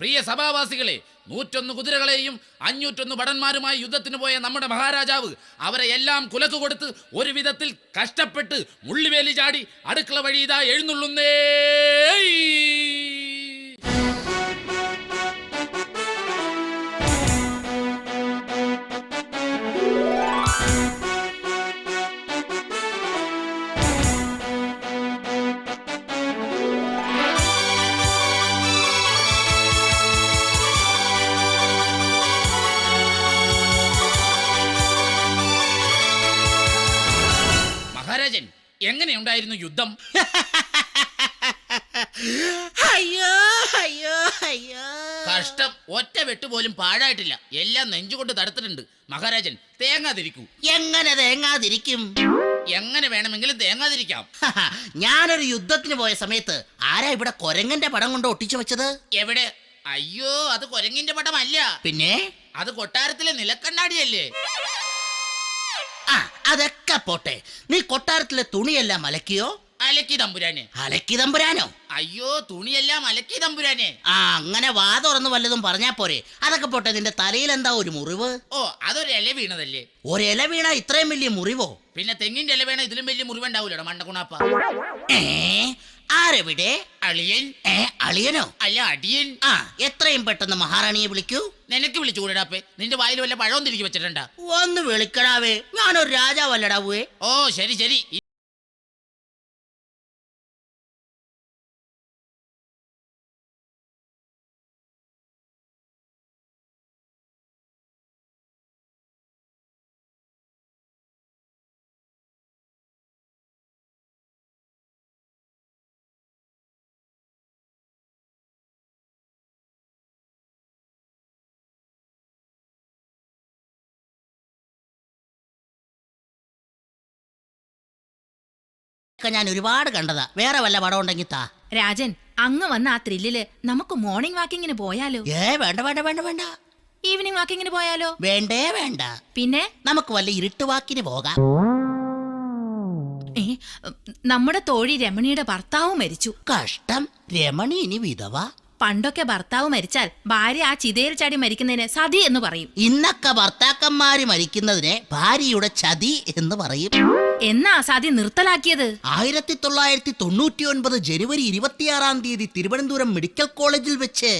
പ്രിയ സഭാവാസികളെ, 101 കുതിരകളെയും 501 ഭടന്മാരുമായി യുദ്ധത്തിന് പോയ നമ്മുടെ മഹാരാജാവ് അവരെ എല്ലാം കുലക്ക് കൊടുത്ത് ഒരു വിധത്തിൽ കഷ്ടപ്പെട്ട് മുള്ളിവേലി ചാടി അടുക്കള വഴി ഇതാ എഴുന്നള്ളുന്നേ. മഹാരാജൻ, എങ്ങനെയുണ്ടായിരുന്നു യുദ്ധം? അയ്യോ അയ്യോ അയ്യോ, കഷ്ടം, ഒറ്റ വെട്ടുപോലും പാഴായിട്ടില്ല. എല്ലാം നെഞ്ചുകൊണ്ട് തടുത്തിട്ടുണ്ട്. മഹാരാജൻ, തേങ്ങാതിരിക്കൂ. എങ്ങനെ തേങ്ങാതിരിക്കും? എങ്ങനെ വേണമെങ്കിലും തേങ്ങാതിരിക്കാം. ഞാനൊരു യുദ്ധത്തിന് പോയ സമയത്ത് ആരാ ഇവിടെ കൊരങ്ങന്റെ പടം കൊണ്ട് ഒട്ടിച്ചു വെച്ചത്? എവിടെ? അയ്യോ, അത് കുരങ്ങിന്റെ പടമല്ല. പിന്നെ അത് കൊട്ടാരത്തിലെ നിലക്കണ്ണാടിയല്ലേ? ആ, അതൊക്കെ പോട്ടെ. നീ കൊട്ടാരത്തിലെ തുണിയെല്ലാം അലക്കിയോ? അലക്കി തമ്പുരാനെ. അലക്കി തമ്പുരാനോ? അയ്യോ, തുണിയെല്ലാം അലക്കി തമ്പുരാനെ. ആ, അങ്ങനെ വാ തുറന്ന് വല്ലതും പറഞ്ഞാ പോരെ. അതൊക്കെ പോട്ടെ, നിന്റെ തലയിൽ എന്താ ഒരു മുറിവ്? ഓ, അതൊരു ഇല വീണതല്ലേ. ഒരില വീണ ഇത്രയും വലിയ മുറിവോ? പിന്നെ തെങ്ങിന്റെ ഇല വീണ ഇതിലും വലിയ മുറിവുണ്ടാവൂലോ മണ്ടക്കുണാപ്പ. ഏ, ആരെവിടെ? അളിയൻ. അളിയനോ? അല്ല, അടിയൻ. ആ, എത്രയും പെട്ടെന്ന് മഹാറാണിയെ വിളിക്കൂ. നിനക്ക് വിളിച്ചു കൂടാപ്പേ? നിന്റെ വായിൽ വല്ല പഴവും തിരികെ വെച്ചിട്ടുണ്ടാ? ഒന്ന് വിളിക്കടാവേ, ഞാനൊരു രാജാവല്ലടാവേ. ഓ, ശരി ശരി. ഞാൻ ഒരുപാട് കണ്ടതാ. വേറെ വല്ല പടം ഉണ്ടെങ്കിൽ താ. രാജൻ, അങ്ങ് വന്ന ആ ത്രില്ലില് നമുക്ക് മോർണിംഗ് വാക്കിങ്ങിന് പോയാലോ? വേണ്ട വേണ്ട വേണ്ട വേണ്ട. ഈവനിങ് വാക്കിങ്ങിന് പോയാലോ? വേണ്ടേ വേണ്ട. പിന്നെ നമുക്ക് വല്ല ഇരുട്ടുവാക്കിന് പോകാം. ഏ, നമ്മുടെ തോഴി രമണിയുടെ ഭർത്താവ് മരിച്ചു. കഷ്ടം, രമണി ഇനി വിധവ. പണ്ടൊക്കെ ഭർത്താവ് മരിച്ചാൽ ഭാര്യ ആ ചിതയിൽ ചാടി മരിക്കുന്നതിന് സതി എന്ന് പറയും. ഇന്നൊക്കെ ഭർത്താക്കന്മാര് മരിക്കുന്നതിനെ ഭാര്യയുടെ ചതി എന്ന് പറയും. എന്നാ സതി നിർത്തലാക്കിയത്? 1999 ജനുവരി 26 തിരുവനന്തപുരം മെഡിക്കൽ കോളേജിൽ വെച്ച്.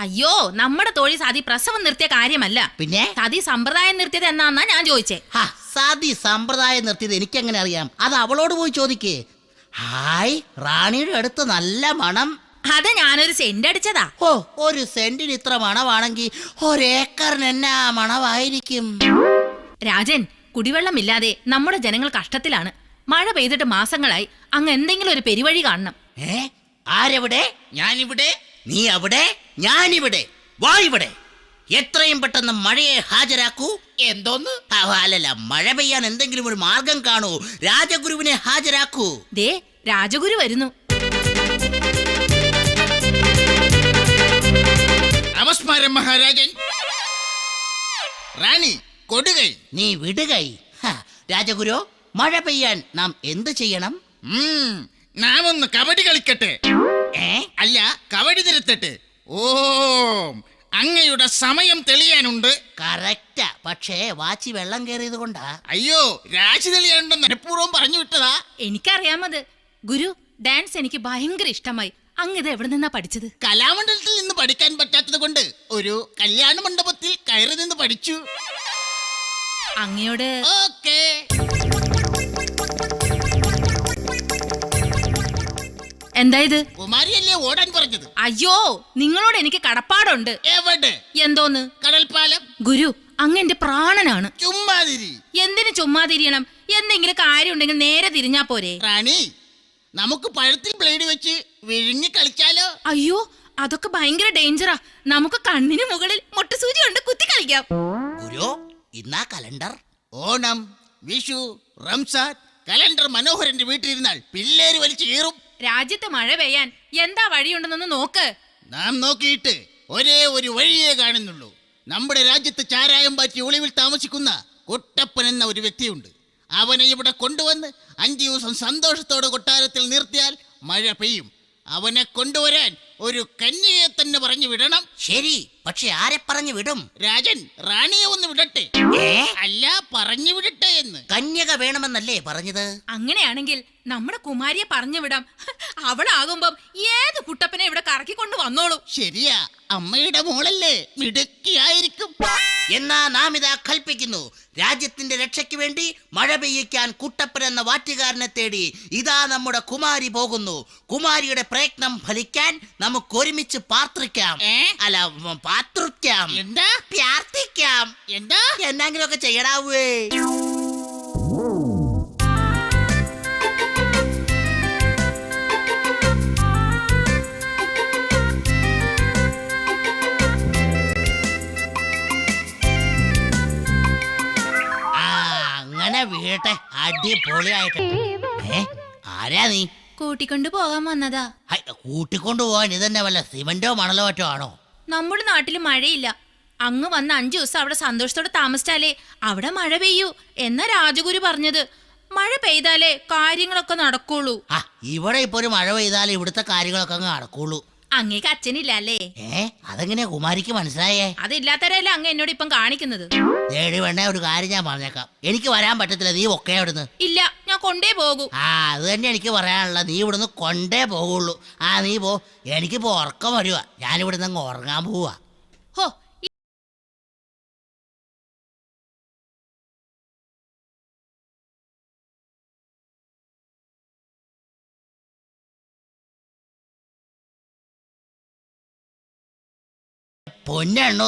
അയ്യോ, നമ്മുടെ തോഴി സതി പ്രസവം നിർത്തിയ കാര്യമല്ല. പിന്നെ സതി സമ്പ്രദായം നിർത്തിയത് എന്നാന്നാ ഞാൻ ചോദിച്ചേ. സതി സമ്പ്രദായം നിർത്തിയത് എനിക്കെങ്ങനെ അറിയാം? അത് അവളോട് പോയി ചോദിക്കേ. ഹായ്, റാണിയുടെ അടുത്ത് നല്ല മണം. അത് ഞാനൊരു സെന്റ് അടിച്ചതാ. ഓ, ഒരു സെന്റിന് ഇത്ര മണമാണെങ്കിൽ ഒരേക്കറിന് എന്നാ മണമായിരിക്കും? രാജൻ, കുടിവെള്ളമില്ലാതെ നമ്മുടെ ജനങ്ങൾ കഷ്ടത്തിലാണ്. മഴ പെയ്തിട്ട് മാസങ്ങളായി. അങ്ങ് എന്തെങ്കിലും ഒരു പെരുവഴി കാണണം. ആരെവിടെ? ഞാനിവിടെ. നീ അവിടെ, ഞാനിവിടെ. വാ ഇവിടെ. എത്രയും പെട്ടെന്ന് മഴയെ ഹാജരാക്കൂ. എന്തോന്ന്? അല്ലല്ല, മഴ പെയ്യാൻ എന്തെങ്കിലും ഒരു മാർഗം കാണൂ. രാജഗുരുവിനെ ഹാജരാക്കൂ. ദേ, രാജഗുരു വരുന്നു. നമസ്കാരം മഹാരാജൻ. റാണി കൊടുകൈ. നീ വിടുകൈ. രാജഗുരു, മഴ പെയ്യാൻ നാം എന്ത് ചെയ്യണം? നാം ഒന്ന് കബഡി കളിക്കട്ടെ. അല്ല, കബഡി തിരുത്തട്ടെ. ഓം, അങ്ങയുടെ സമയം തെളിയാനുണ്ട്. കറക്റ്റാ, പക്ഷേ വാച്ചി വെള്ളം കയറിയത് കൊണ്ടാ. അയ്യോ, രാശി തെളിയാനുണ്ടെന്ന് മനഃപൂർവ്വം പറഞ്ഞു വിട്ടതാ. എനിക്കറിയാമത്. ഗുരു, ഡാൻസ് എനിക്ക് ഭയങ്കര ഇഷ്ടമായി. അങ്ങ് ഇത് എവിടെ നിന്നാ പഠിച്ചത്? കലാമണ്ഡലത്തിൽ നിന്ന് പഠിക്കാൻ പറ്റാത്തത് കൊണ്ട് ഒരു കല്യാണ മണ്ഡപത്തിൽ കയറി നിന്ന് പഠിച്ചു. അങ്ങയോട് ഓക്കേ. എന്താ ഇത്? കുമാരിയല്ലേ ഓടാൻ പറഞ്ഞത്? അയ്യോ, നിങ്ങളോട് എനിക്ക് കടപ്പാടുണ്ട്. എവിടെ? എന്തോന്ന്? കടൽപ്പാലം. ഗുരു, അങ്ങ് എന്റെ പ്രാണനാണ്. ചുമ്മാതിരി. എന്തിനു ചുമ്മാ തിരിയണം? എന്തെങ്കിലും കാര്യം ഉണ്ടെങ്കിൽ നേരെ തിരിഞ്ഞാ പോരെ? റാണി, നമുക്ക് പഴത്തിൽ ബ്ലേഡ് വെച്ച് വിഴുങ്ങി കളിച്ചാലോ? അയ്യോ, അതൊക്കെ ഭയങ്കര ഡേഞ്ചറാ. നമുക്ക് കണ്ണിന് മുകളിൽ മുട്ടുസൂചി കൊണ്ട് കുത്തി കളിക്കാം. ഗുരു, ഇന്നാ കലണ്ടർ. ഓണം, വിഷു, റംസാൻ കലണ്ടർ മനോഹരന്റെ വീട്ടിലിരുന്നാൽ പിള്ളേര് വലിച്ചു കീറും. രാജ്യത്ത് മഴ പെയ്യാൻ എന്താ വഴിയുണ്ടെന്നൊന്ന് നോക്ക്. നാം നോക്കിയിട്ട് ഒരേ ഒരു വഴിയേ കാണുന്നുള്ളൂ. നമ്മുടെ രാജ്യത്ത് ചാരായം പാറ്റി ഒളിവിൽ താമസിക്കുന്ന കുട്ടപ്പൻ എന്ന ഒരു വ്യക്തിയുണ്ട്. അവനെ ഇവിടെ കൊണ്ടുവന്ന് 5 ദിവസം സന്തോഷത്തോടെ കൊട്ടാരത്തിൽ നിർത്തിയാൽ മഴ പെയ്യും. അവനെ കൊണ്ടുവരാൻ ഒരു കന്യകയെ തന്നെ പറഞ്ഞു വിടണം. ശരി, പക്ഷെ ആരെ പറഞ്ഞു വിടും? രാജൻ റാണിയെ ഒന്ന് വിടട്ടെ. അല്ല, പറഞ്ഞു വിടട്ടെ എന്ന്. കന്യക വേണമെന്നല്ലേ പറഞ്ഞത്? അങ്ങനെയാണെങ്കിൽ നമ്മുടെ കുമാരിയെ പറഞ്ഞു വിടാം. അവളാകുമ്പം ഏത് കുട്ടപ്പനെ ഇവിടെ കറക്കിക്കൊണ്ട് വന്നോളൂ. ശരിയാ, അമ്മയുടെ മോളല്ലേ, മിടുക്കിയായിരിക്കും. എന്നാ നാം ഇതാ കൽപ്പിക്കുന്നു, രാജ്യത്തിന്റെ രക്ഷയ്ക്ക് വേണ്ടി മഴ പെയ്യിക്കാൻ കുട്ടപ്പൻ എന്ന വാറ്റുകാരനെ തേടി ഇതാ നമ്മുടെ കുമാരി പോകുന്നു. കുമാരിയുടെ പ്രയത്നം ഫലിക്കാൻ നമുക്ക് ഒരുമിച്ച് പാർത്തിക്കാം. അല്ല, പാത്രിക്കാം. എന്താ? പ്രാർത്ഥിക്കാം. എന്താ? എന്നെങ്കിലുമൊക്കെ ചെയ്യടാവേ. അങ്ങനെ വീട്ടെ, അടിപൊളിയായിട്ട്. ആരാ നീ? കൂട്ടിക്കൊണ്ടു പോകാൻ വന്നതാ. കൂട്ടിക്കൊണ്ടു പോവാൻ ഇതന്നെ വല്ല സിമന്റോ മണലോ മറ്റോ ആണോ? നമ്മുടെ നാട്ടിൽ മഴയില്ല. അങ്ങ് വന്ന് 5 ദിവസം അവിടെ സന്തോഷത്തോടെ താമസിച്ചാലേ അവിടെ മഴ പെയ്യൂ എന്നാ രാജഗുരു പറഞ്ഞത്. മഴ പെയ്താലേ കാര്യങ്ങളൊക്കെ നടക്കുള്ളൂ. ഇവിടെ ഇപ്പൊ ഒരു മഴ പെയ്താലേ ഇവിടുത്തെ കാര്യങ്ങളൊക്കെ അങ്ങ് നടക്കുള്ളൂ. അങ്ങേക്ക് അച്ഛനില്ല അല്ലേ? അതെങ്ങനെയാ കുമാരിക്ക് മനസ്സിലായേ? അതില്ലാത്തവരല്ലേ അങ്ങ് എന്നോട് ഇപ്പം കാണിക്കുന്നത്. ദേടി വേണ്ട, ഒരു കാര്യം ഞാൻ പറഞ്ഞേക്കാം. എനിക്ക് വരാൻ പറ്റത്തില്ല, നീ ഒക്കെ അവിടുന്ന്. ഇല്ല, ഞാൻ കൊണ്ടേ പോകൂ. അത് തന്നെ എനിക്ക് പറയാനുള്ള, നീ ഇവിടുന്ന് കൊണ്ടേ പോകുള്ളൂ. നീ പോ, എനിക്കിപ്പോ ഉറക്കം വരുവാ. ഞാനിവിടുന്ന് അങ്ങ് ഉറങ്ങാൻ പോവാ. ഹോ, പൊന്നെണ്ണോ,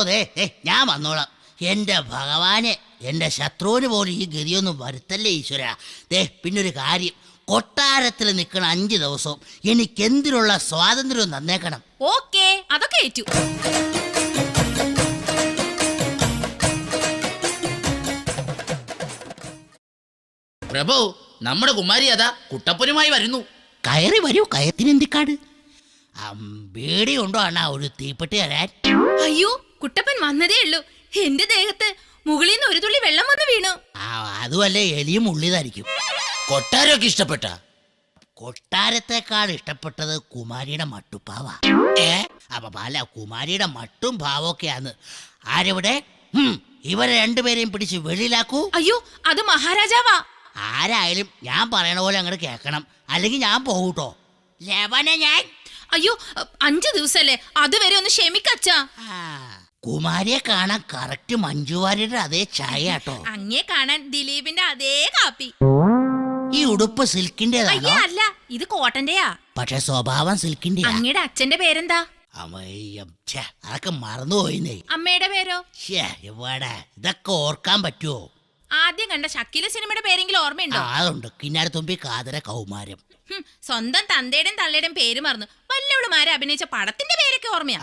ഞാൻ വന്നോളാം. എൻ്റെ ഭഗവാനെ, എൻ്റെ ശത്രുവിന് പോലും ഈ ഗതിയൊന്നും വരുത്തല്ലേ ഈശ്വര. പിന്നൊരു കാര്യം, കൊട്ടാരത്തിൽ നിൽക്കണ 5 ദിവസവും എനിക്കെന്തിനുള്ള സ്വാതന്ത്ര്യവും തന്നേക്കണം. ഓക്കേ, അതൊക്കെ ഏറ്റു. പ്രഭു, നമ്മുടെ കുമാരി അതാ കുട്ടപ്പനുമായി വരുന്നു. കയറി വരൂ, കയത്തിനെന്തിക്കാട്. ബേടി ഉണ്ടോ അണ്ണാ, ഒരു തീപ്പെട്ടി തരാൻ? അയ്യോ, കുട്ടപ്പൻ വന്നതേ ഉള്ളൂ. എന്റെ ദേഹത്ത് മുകളിൽ നിന്ന് ഒരു തുള്ളി വെള്ളം വന്ന് വീണു. അതുമല്ലേ, എലിയും ഉള്ളിതായിരിക്കും. കൊട്ടാരമൊക്കെ ഇഷ്ടപ്പെട്ട? കൊട്ടാരത്തെക്കാൾ ഇഷ്ടപ്പെട്ടത് കുമാരിയുടെ മട്ടുപ്പാവ. അല്ല, കുമാരിയുടെ മട്ടും ഭാവമൊക്കെയാന്ന്. ആരെവിടെ? ഇവരെ രണ്ടുപേരെയും പിടിച്ച് വെളിയിലാക്കൂ. അയ്യോ, അത് മഹാരാജാവാ. ആരായാലും ഞാൻ പറയണ പോലെ അങ്ങോട്ട് കേൾക്കണം, അല്ലെങ്കിൽ ഞാൻ പോകൂട്ടോ. ലവനെ ഞാൻ. അയ്യോ, 5 ദിവസല്ലേ, അതുവരെ ഒന്ന് ക്ഷമിക്കച്ചാ. കുമാരിയെ കാണാൻ കറക്റ്റ് മഞ്ജുവാരിയുടെ അതേ ചായ കേട്ടോ. അങ്ങേ കാണാൻ ദിലീപിന്റെ അതേ കാപ്പി. ഈ ഉടുപ്പ് സിൽക്കിന്റേതാണോ? അയ്യോ അല്ല, ഇത് കോട്ടന്റെയാ. പക്ഷെ സ്വഭാവം സിൽക്കിന്റെ. അങ്ങയുടെ അച്ഛന്റെ പേരെന്താ? അതൊക്കെ മറന്നുപോയിന്നേ. അമ്മയുടെ പേരോ? ഇവിടെ ഇതൊക്കെ ഓർക്കാൻ പറ്റുമോ? ആദ്യം കണ്ട ഷക്കീല സിനിമയുടെ പേരെങ്കിലും ഓർമ്മയുണ്ടോ? അതുണ്ട്, കിന്നാരത്തുമ്പി കാതര കൗമാരം. സ്വന്തം തന്തയുടെയും തള്ളയുടെയും പേര് മറന്നു. വല്ലവളുമാരെ അഭിനയിച്ച പടത്തിന്റെ പേരൊക്കെ ഓർമ്മയാ.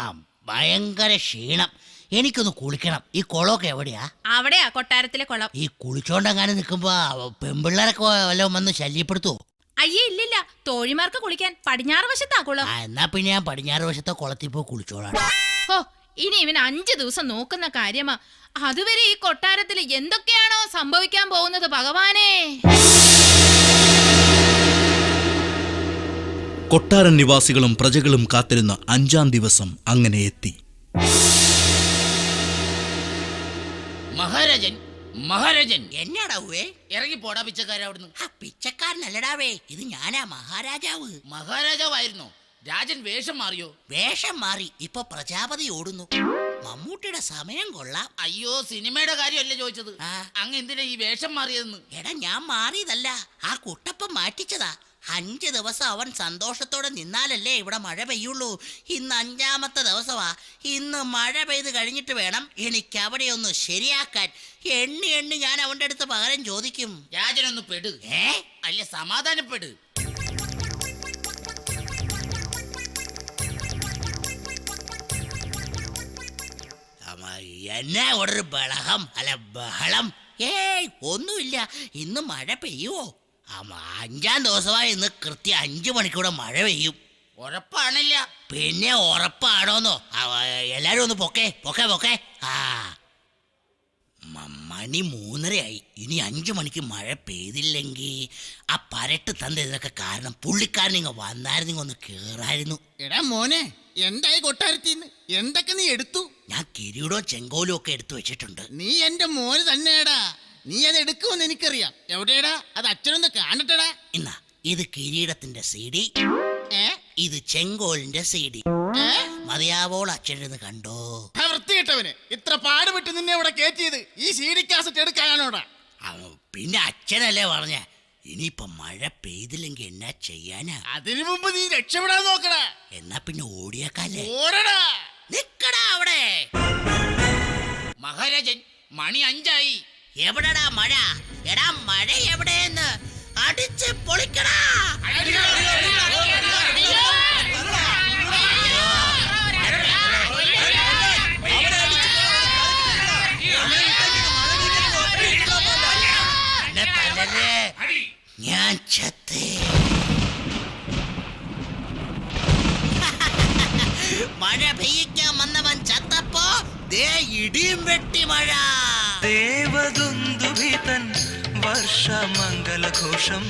ഭയങ്കര ക്ഷീണം, എനിക്കൊന്ന് കുളിക്കണം. ഈ കുളമൊക്കെ എവിടെയാ? അവിടെയാ കൊട്ടാരത്തിലെ കുളം. ഈ കുളിച്ചോണ്ടെങ്ങാനും നിൽക്കുമ്പോ പെമ്പിള്ളേരൊക്കെ വല്ലതും വന്ന് ശല്യപ്പെടുത്തുവോ? അയ്യേ, ഇല്ലില്ല, തോഴിമാർക്ക് കുളിക്കാൻ പടിഞ്ഞാറ് വശത്താ കുളം. എന്നാ പിന്നെ ഞാൻ പടിഞ്ഞാറ് വശത്തെ കുളത്തിൽ പോയി കുളിച്ചോളാം. ഓ, ഇനി ഇവൻ 5 ദിവസം നോക്കുന്ന കാര്യമാ. അതുവരെ ഈ കൊട്ടാരത്തിൽ എന്തൊക്കെയാണോ സംഭവിക്കാൻ പോകുന്നത് ഭഗവാനേ. കൊട്ടാരൻ നിവാസികളും പ്രജകളും കാത്തിരുന്ന 5-ാം ദിവസം അങ്ങനെ എത്തി. മഹാരാജൻ, മഹാരാജൻ. എന്നാടാവേ? ഇറങ്ങി പോടാ പിച്ചക്കാരൻ അവിടുന്ന്. പിച്ചക്കാരനല്ലടാവേ, ഇത് ഞാനാ മഹാരാജാവ്. മഹാരാജാവായിരുന്നോ? രാജൻ വേഷം മാറിയോ? വേഷം മാറി, ഇപ്പൊ പ്രജാപതി ഓടുന്നു. മമ്മൂട്ടിയുടെ സമയം കൊള്ളാം. അയ്യോ, സിനിമയുടെ കാര്യമല്ലേ ചോദിച്ചത്. അങ്ങ് എന്തിനാ ഈ വേഷം മാറിയതെന്ന്? എടാ, ഞാൻ മാറിയതല്ല, ആ കുട്ടപ്പൻ മാറ്റിച്ചതാ. 5 ദിവസം അവൻ സന്തോഷത്തോടെ നിന്നാലല്ലേ ഇവിടെ മഴ പെയ്യുള്ളൂ. ഇന്ന് 5-ാമത്തെ ദിവസമാ. ഇന്ന് മഴ പെയ്ത് കഴിഞ്ഞിട്ട് വേണം എനിക്ക് അവിടെ ഒന്ന് ശരിയാക്കാൻ. എണ്ണി ഞാൻ അവന്റെ അടുത്ത് പകരം ചോദിക്കും. രാജനൊന്ന് പെട്. അല്ല, സമാധാനപ്പെട്. എന്നാ ഒരു ബഹളം, അല്ല ബഹളം? ഒന്നുമില്ല. ഇന്ന് മഴ പെയ്യുവോ? 5-ാം ദിവസമായി. ഇന്ന് കൃത്യം 5 മണിക്കൂടെ മഴ പെയ്യും. ഉറപ്പാണില്ല? പിന്നെ ഉറപ്പാണോന്നോ? എല്ലാരും ഒന്ന് പൊക്കെ പൊക്കെ പൊക്കെ. മണി 3:30 ഇനി 5 മണിക്ക് മഴ പെയ്തില്ലെങ്കിൽ ആ പരട്ട് തന്റെ ഇതിനൊക്കെ കാരണം പുള്ളിക്കാരനിങ്ങ വന്നായിരുന്നെങ്കിൽ ഒന്ന് കേറായിരുന്നു. എടാ മോനെ, എന്തായി കൊട്ടാരത്തിന്ന്? എന്തൊക്കെ നീ എടുത്തു? ഞാൻ കിരീടവും ചെങ്കോലും ഒക്കെ എടുത്തു വെച്ചിട്ടുണ്ട്. നീ എന്റെ മോന് തന്നെയാടാ. നീ അത് എടുക്കുമെന്ന് എനിക്കറിയാം. എവിടെയാടാ അത്? അച്ഛനൊന്ന് കാണട്ടടാ. എന്നാ ഇത് കിരീടത്തിന്റെ CD, ഏ ഇത് ചെങ്കോലിന്റെ CD. ഏ? മതിയാവോൾ അച്ഛനെന്ന് കണ്ടോ? ആ വൃത്തികെട്ടവന്, ഇത്ര പാടുപെട്ട് നിന്നെ ഇവിടെ കയറ്റിയത് ഈ CD കാസറ്റ് എടുക്കാനാണോടാ? പിന്നെ അച്ഛനല്ലേ പറഞ്ഞ ഇനിയിപ്പൊ മഴ പെയ്തില്ലെങ്കിൽ എന്നാ ചെയ്യാനാ? അതിനു മുമ്പ് നീ രക്ഷപ്പെടാൻ നോക്കടാ. എന്നാ പിന്നെ ഓടിയേക്കാലേ. ഓടടാ. നിക്കടാ അവിടെ. മഹാരാജൻ, മണി 5 എവിടെടാ മഴ? എടാ മഴ എവിടെയെന്ന് അടിച്ച് പൊളിക്കടാ. എന്നെ തല്ലല്ലേ, ഞാൻ ചത്തേ. മഴ പെയ്യിക്കാൻ വന്നവൻ ചത്തപ്പോ ദേ ഇടിയും വെട്ടി മഴ. ദേവദുന്ദുഭിതൻ വർഷമംഗലഘോഷം